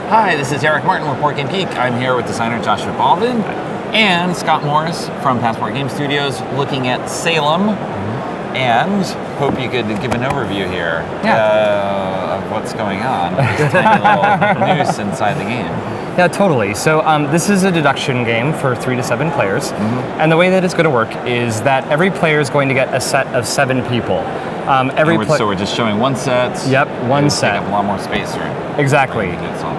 Hi, this is Eric Martin with Board Game Geek. I'm here with designer Joshua Baldwin and Scott Morris from Passport Game Studios looking at Salem. And hope you could give an overview here of what's going on. Just a little news inside the game. Yeah, totally. So this is a deduction game for 3 to 7 players. And the way that it's going to work is that every player is going to get a set of 7 people. So we're just showing one set. Yep, one set. Take up a lot more space, right? Exactly.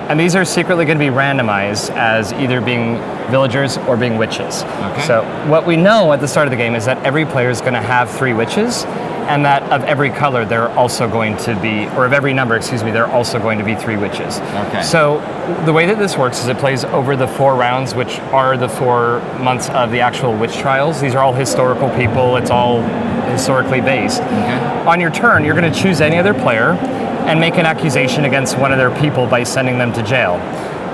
And these are secretly going to be randomized as either being villagers or being witches. Okay. So what we know at the start of the game is that every player is going to have 3 witches, and that of every color they're also going to be, or of every number, excuse me, there are also going to be 3 witches. Okay. So the way that this works is it plays over the 4 rounds, which are the 4 months of the actual witch trials. These are all historical people. It's all historically based. Okay. On your turn, you're going to choose any other player and make an accusation against one of their people by sending them to jail.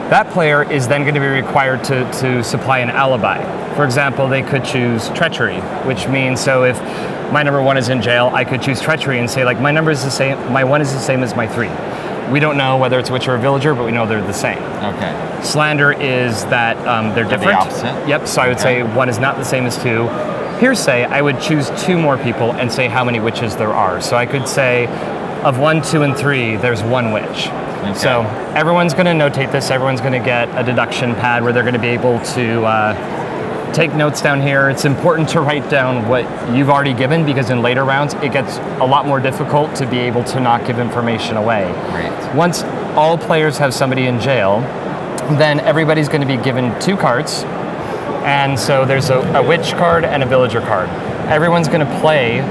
That player is then going to be required to supply an alibi. For example, they could choose treachery, which means, so if my number 1 is in jail, I could choose treachery and say, like, my number is the same, my 1 is the same as my 3. We don't know whether it's a witch or a villager, but we know they're the same. Okay. Slander is that they're different. The opposite. Yep, so I would say 1 is not the same as 2. Hearsay, I would choose 2 more people and say how many witches there are. So I could say, of 1, 2, and 3, there's 1 witch. Okay. So everyone's going to notate this. Everyone's going to get a deduction pad where they're going to be able to take notes down here. It's important to write down what you've already given, because in later rounds it gets a lot more difficult to be able to not give information away. Right. Once all players have somebody in jail, then everybody's going to be given 2 cards. And so there's a witch card and a villager card. Everyone's going to play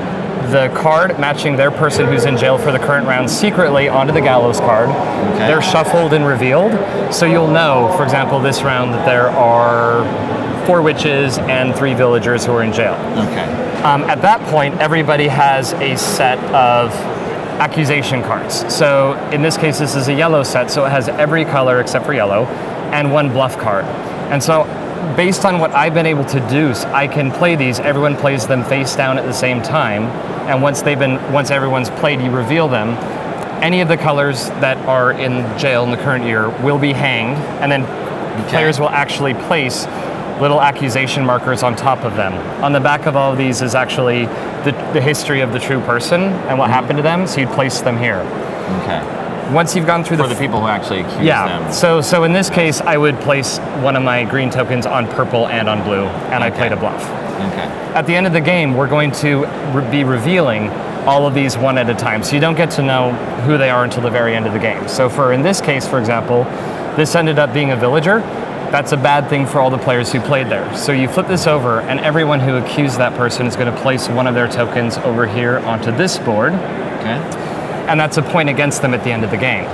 the card matching their person who's in jail for the current round secretly onto the gallows card. Okay. They're shuffled and revealed. So you'll know, for example, this round that there are 4 witches and 3 villagers who are in jail. Okay. At that point, everybody has a set of accusation cards. So in this case, this is a yellow set, so it has every color except for yellow, and 1 bluff card. And so based on what I've been able to do, I can play these. Everyone plays them face down at the same time, and once everyone's played, you reveal them. Any of the colors that are in jail in the current year will be hanged, and then players will actually place little accusation markers on top of them. On the back of all of these is actually the history of the true person and what happened to them, so you'd place them here. Okay. Once you've gone through for the people who actually accuse them. Yeah, so in this case, I would place one of my green tokens on purple and on blue, and I played a bluff. Okay. At the end of the game, we're going to be revealing all of these one at a time, so you don't get to know who they are until the very end of the game. So in this case, for example, this ended up being a villager. That's a bad thing for all the players who played there. So you flip this over, and everyone who accused that person is going to place one of their tokens over here onto this board. Okay. And that's a point against them at the end of the game.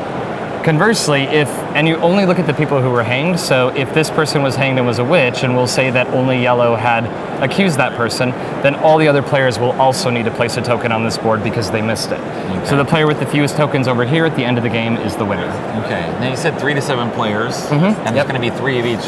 Conversely, and you only look at the people who were hanged, so if this person was hanged and was a witch, and we'll say that only yellow had accused that person, then all the other players will also need to place a token on this board because they missed it. Okay. So the player with the fewest tokens over here at the end of the game is the winner. Okay, now you said 3 to 7 players, and there's going to be 3 of each,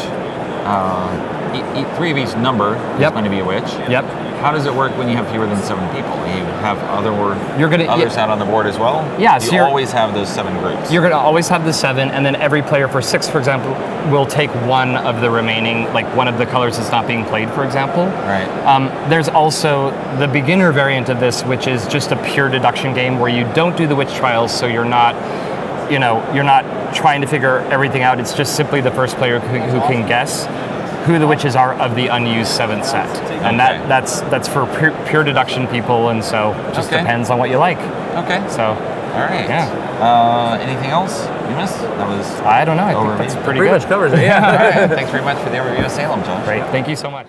3 of each number is going to be a witch. Yep. How does it work when you have fewer than 7 people? You have others out on the board as well? Yeah. So you always have those 7 groups. You're going to always have the 7, and then every player for 6, for example, will take one of the remaining, like one of the colors that's not being played, for example. Right. There's also the beginner variant of this, which is just a pure deduction game where you don't do the witch trials, so you're not trying to figure everything out. It's just simply the first player who can guess who the witches are of the unused 7th set. And that's for pure deduction people, and so it just depends on what you like. Okay. So, all right. Yeah. Anything else you missed? I don't know. I think that's pretty good. much covers it. Yeah. All right. Thanks very much for the overview of Salem, Josh. Great. Thank you so much.